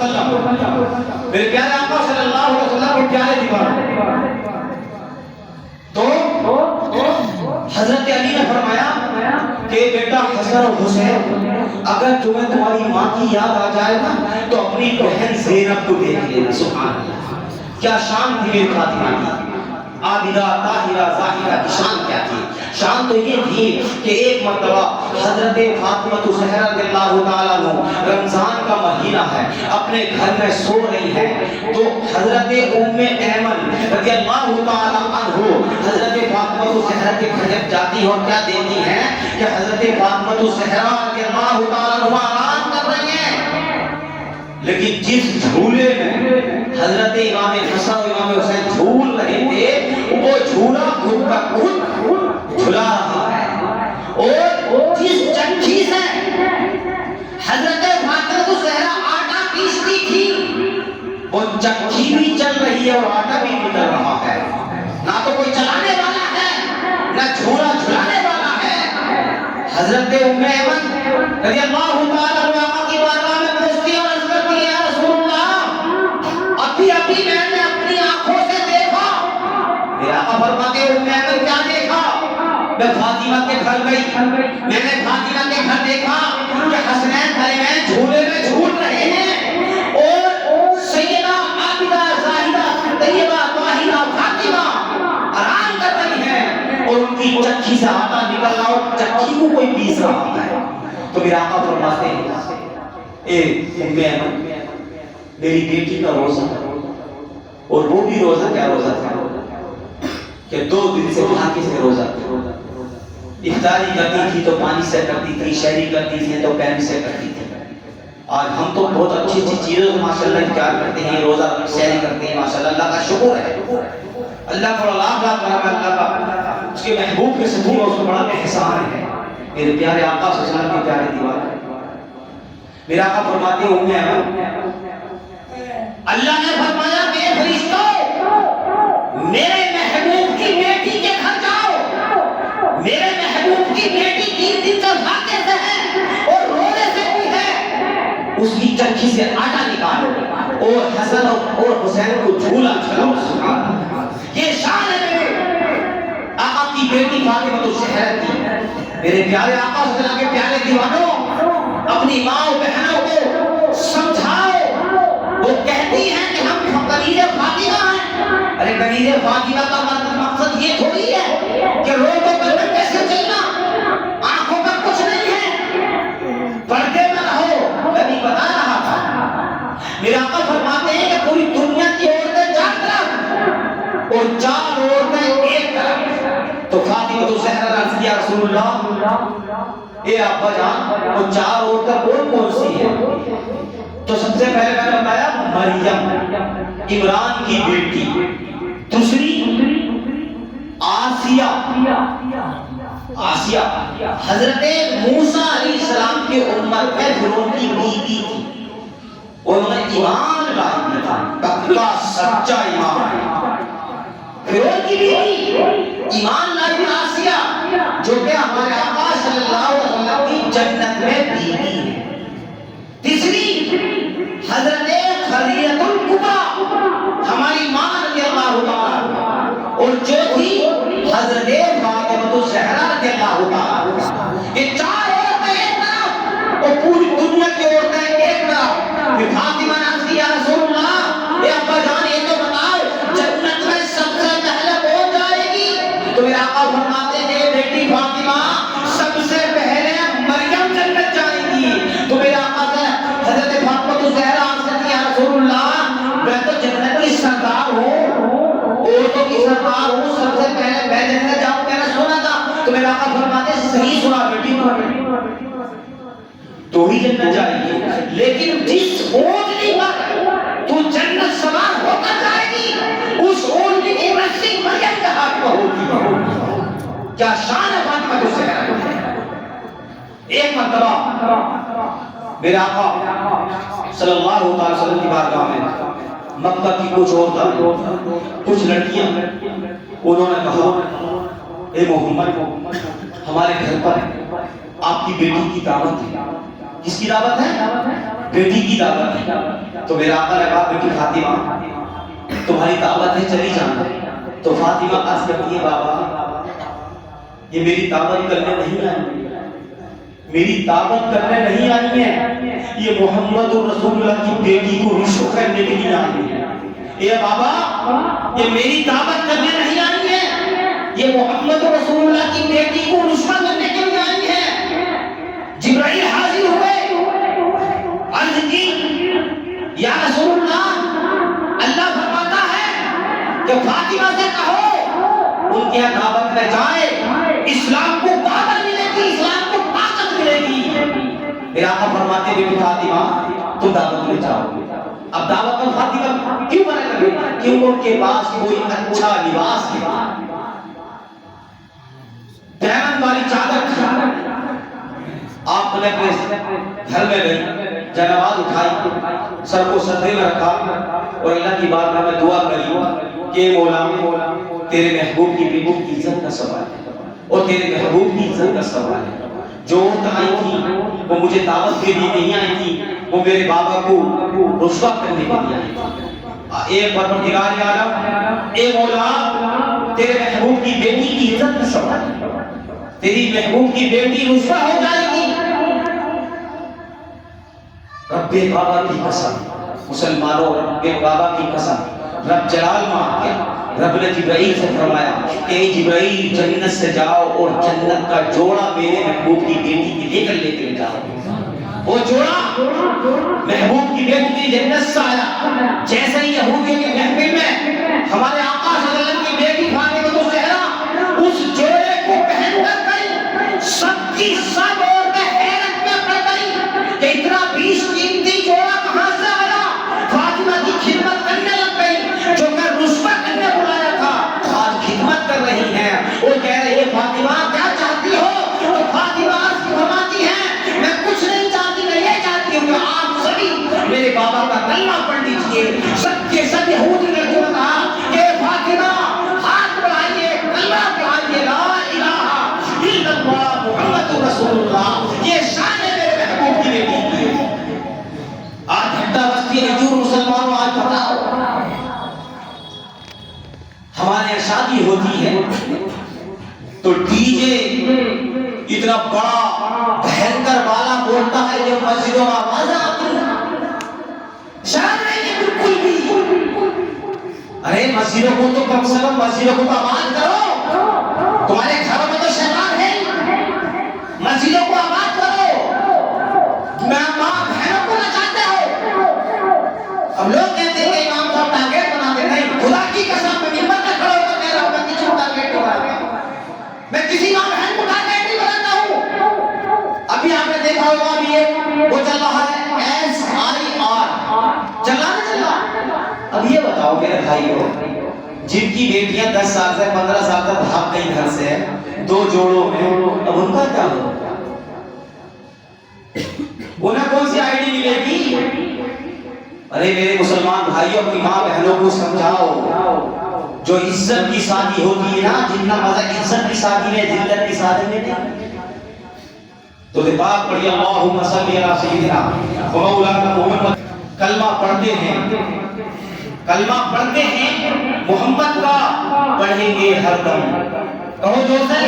وسلم، میرے پیارے آقا صلی اللہ علیہ وسلم کے پیارے دیوان. تو حضرت علی نے فرمایا کہ بیٹا حسن اور حسین، اگر تمہیں تمہاری ماں کی یاد آ جائے نا تو اپنی بہن زینب کو دیکھ لینا. سبحان اللہ، کیا شان تھی میری فاطمہ کی. عابدہ طاہرہ ظاہرہ کی شان کیا تھی؟ شان تو یہ تھی کہ ایک مرتبہ حضرت فاطمہ زہرا رضی اللہ تعالیٰ عنہ، رمضان کا مہینہ ہے، اپنے گھر میں سو رہی ہے تو حضرت ام ایمن رضی اللہ تعالیٰ عنہ حضرت فاطمہ زہرا کے گھر جب جاتی ہیں اور کیا دیکھتی ہیں کہ حضرت فاطمہ زہرا رضی اللہ تعالیٰ عنہ آرام کر رہی ہیں، لیکن جس جھولے میں حضرت امام حسن اور امام حسین جھول رہے تھے وہ جھولا خود کا خود جھلا رہا ہے، اور جس چکی سے حضرت فاطمہ زہرا آٹا پیستی تھی وہ چکی بھی چل رہی ہے اور آٹا بھی نکل رہا ہے. نہ تو کوئی چلانے والا ہے نہ جھولا جھلانے والا ہے. حضرت ام ایمن رضی اللہ تعالیٰ عنہ کی بارگاہ میں پہنچتی ہے اور عرض کرتی ہے، یا رسول اللہ، ابھی میں نے اپنی آنکھوں سے دیکھا. میرے آقا فرماتے ہیں ام ایمن کیا دیکھا؟ میں فاطمہ کے گھر گئی، میں نے فاطمہ کے گھر دیکھا کہ حسنین حسینین جھولے میں جھول رہے ہیں اور سیدہ عابدہ ظاہرہ طیبہ طاہرہ فاطمہ آرام کر رہی ہیں اور ان کی چکی سے آٹا نکل رہا اور چکی کو کوئی پیس رہا ہے. تو میرے آقا فرماتے ہیں، اے ام ایمن، میری بیٹی کا روزہ اور وہ بھی روزہ کیا روزہ تھا کہ 2 دن سے بھاکی سے روزہ تھا. افطاری کرتی تھی تو پانی سے کرتی تھی، شہری کرتی تھی تو پین سے کرتی تھی. آج ہم تو بہت اچھی اچھی چیزوں ماشاءاللہ اختیار کرتے ہیں، روزہ شہری کرتے ہیں، ماشاءاللہ اللہ کا شکر ہے. اللہ کو لاکھ لاکھ اللہ کا اس کے محبوب کے ساتھ اس کو بڑا احسان ہے. میرے پیارے آقا صلی اللہ علیہ وسلم کے پیارے دیوار، میرے آقا فرماتے ہیں ام ایمن، اللہ نے فرمایا کہ فرشتوں میرے محبوب کی بیٹی کے گھر جاؤ، میرے محبوب کی بیٹی 3 دن سے بھاگے سے ہے اور رونے سے بھی ہے، اس کی چکی سے آٹا نکالو اور حسن اور حسین کو جھولا جھلاؤ. سبحان اللہ، یہ شان ہے میرے آقا کی بیٹی فاطمہ زہرا کی. میرے پیارے آقا صلی اللہ علیہ وسلم کے پیارے دیوانوں، اپنی ماں و بہنوں کو سمجھاؤ. وہ کہتی ہیں کہ ہم کنیز فاطمہ ہیں. ارے کنیز فاطمہ کا مقصد یہ تھوڑی ہے کہ روزوں پر کیسے چلنا، آنکھوں پر کچھ نہیں ہے، پردے میں رہو. میں بھی بتا رہا تھا، میرے آقا فرماتے ہیں کہ پوری دنیا کی عورتیں 4 طرف اور 4 عورتیں ایک طرف. تو فاطمہ زہرا عرض کیا، رسول اللہ، اے ابا جان، وہ 4 عورتیں کون سی ہیں؟ تو سب سے پہلے میں نے بتایا مریم، عمران کی بیٹی. دوسری آسیہ، حضرت موسیٰ علیہ السلام کی امت میں فرعون کی بیوی تھی. انہوں نے ایمان لائی تھا، پکا سچا ایمان. فرعون کی بیوی ایمان لائی آسیہ، جو کہ ہمارے آقا صلی اللہ علیہ وسلم کی جنت میں بیوی ہے. تیسری حضرت خدیجہ الکبریٰ، ہماری ماں رضی اللہ تعالیٰ، اور چوتھی حضرت فاطمہ زہرا رضی اللہ تعالیٰ. یہ 4 عورتیں ایک طرف اور پوری دنیا کی عورتیں ایک طرف. پھر فاطمہ نے عرض کیا، رسول اللہ، اے ابا جان، یہ تو بتاؤ جنت میں سب سے پہلے کون جائے گی؟ تو میرے آقا فرماتے ہیں، بیٹی فاطمہ، سب سے پہلے مریم جنت جائے گی. تو میرے آقا سے حضرت فاطمہ زہرا عرض کرتی ہے، رسول اللہ، میں تو جنت کی سردار ہوں، عورتوں کی سردار ہوں، سب سے پہلے میں جنت جاؤں، میں نے سنا تھا. تو میرے آقا فرماتے ہیں، صحیح سنا بیٹی، تو ہی جنت جائے گی، لیکن جس اونٹنی پر تو جنت سوار ہو کر جائے گی، اس اونٹنی کی رسی مریم کے ہاتھ میں ہوگی. کیا شان ہے فاطمہ زہرا کی. ایک مرتبہ میرے آقا صلی اللہ علیہ وسلم کی بارگاہ میں مکہ کی کچھ عورتیں، کچھ لڑکیاں، انہوں نے کہا، اے محمد، ہمارے گھر پر آپ کی بیٹی کی دعوت ہے. کس کی دعوت ہے؟ بیٹی کی دعوت ہے. تو میرا آقا نے کہا بیٹی فاطمہ تمہاری دعوت ہے چلی جانا. تو فاطمہ عرض کرتی ہے بابا یہ میری دعوت کرنے نہیں آئی, میری دعوت کرنے نہیں آئی ہے, یہ محمد رسول اللہ کی بیٹی کو رشوت کرنے کے لیے آئی ہے. اے بابا یہ میری دعوت کرنے نہیں آئی ہے, یہ محمد رسول اللہ کی بیٹی کو رشوت کرنے کے لیے آئی ہے. جبرائیل حاضر ہوئے, عرض کی یا رسول اللہ, اللہ فرماتا ہے کہ فاطمہ سے کہو ان کے یہاں دعوت میں جائے, اسلام کو پاور ملے گی, اسلام کو طاقت ملے گی. میرا آقا فرماتے ہیں فاطمہ تم دعوت میں جاؤ. اب دعوت میں فاطمہ کیوں منع کر رہی؟ کیونکہ ان کے پاس کوئی اچھا لباس ہے, ڈائمنڈ والی چادر تھی. آپ نے اپنے گھر میں گئی, جنابات اٹھائی, سر کو صدرے میں رکھا اور اللہ کی بارگاہ میں دعا کری کہ مولا تیرے محبوب کی بیٹی کی عزت کا سوال ہے اور تیرے محبوب کی عزت کا سوال ہے. جو عورت آئی تھی وہ مجھے دعوت کے لیے نہیں آئی تھی, وہ میرے بابا کو رسوا کرنے کے لیے آئی تھی. اے پروردگار عالم, اے مولا تیرے محبوب کی بیٹی کی عزت کا سوال ہے, تیری محبوب کی بیٹی رسوا ہو جائے گی. رب بابا کی قسم, مسلمانوں رب بابا کی قسم, رب جلال ماں کیا, رب نے جبرائیل سے فرمایا کہ جبرائیل جنت سے جاؤ اور جنت کا جوڑا میرے محبوب کی بیٹی کے لے کر جاؤ. وہ جوڑا محبوب کی بیٹی کی جنت سے آیا. جیسے ہی یہودیوں کے محفل میں ہمارے آقا صلی اللہ علیہ وسلم کی بیٹی فاطمہ الزہرا اس جوڑے کو پہن کر گئی, سب کی سب عورتیں حیرت میں پڑ گئی کہ اتنا بیش قیمتی جوڑا کہاں سے آیا. فاطمہ کی خدمت کرنے لگ گئی, جو میں رسوا کرنے بلایا تھا آج خدمت کر رہی ہیں. وہ کہہ رہی ہے فاطمہ کیا چاہتی ہو؟ تو فاطمہ فرماتی ہے میں کچھ نہیں چاہتی, میں یہ چاہتی ہوں کہ آپ سبھی میرے بابا کا کلمہ پڑھ لیجیے. سب کے سب یہودی لڑکوں نے کہا کہ فاطمہ ہاتھ بڑھائیے, کلمہ پڑھائیے, لا الہ الا اللہ محمد رسول اللہ. یہ شان ہے میرے محبوب کی بیٹی کی. آج ہٹا بستی رجوع مسلمانوں, آج بتاؤ ہمارے یہاں شادی ہوتی ہے تو ڈی جے اتنا بڑا بھینکر والا بولتا ہے جو مسجدوں میں آوازیں آتی ہیں. شرم نہیں ہے بالکل بھی. ارے مسجدوں کو تو کم سے کم مسجدوں کو تو آباد کرو, تمہارے گھروں میں تو شیطان ہے, مسجدوں کو آباد کرو. میں ماں بہنوں کو نچاتے ہو. ہم لوگ کہتے ہیں کہ امام صاحب ٹارگیٹ بناتے نہیں, خدا کی قسم میں ممبر پہ کھڑا ہو کر کہہ رہا ہوں میں کسی کو ٹارگیٹ نہیں بناتا, میں کسی ماں بہن کو ٹارگیٹ نہیں بناتا ہوں. ابھی آپ نے دیکھا ہوگا ابھی وہ چل رہا ہے SIR, چل رہا. اب یہ بتاؤ میرے بھائیو, جن کی بیٹیاں 10 سال سے 15 سال تک بھاگ گئی گھر سے 2 جوڑوں میں, اب ان کا کیا ہو؟ انہیں کون سی آئی ڈی ملے گی؟ ارے میرے مسلمان بھائیوں اپنی ماں بہنوں کو سمجھاؤ, جو عزت کی شادی ہوتی ہے نا, جتنا مزہ عزت کی شادی میں ذلت کی شادی میں نہیں. تو پاک پڑھیے اللہم صلی علی سیدنا و مولانا محمد. کلمہ پڑھتے ہیں, کلمہ پڑھتے ہیں, محمد کا پڑھیں گے ہر دم. کہو جو سے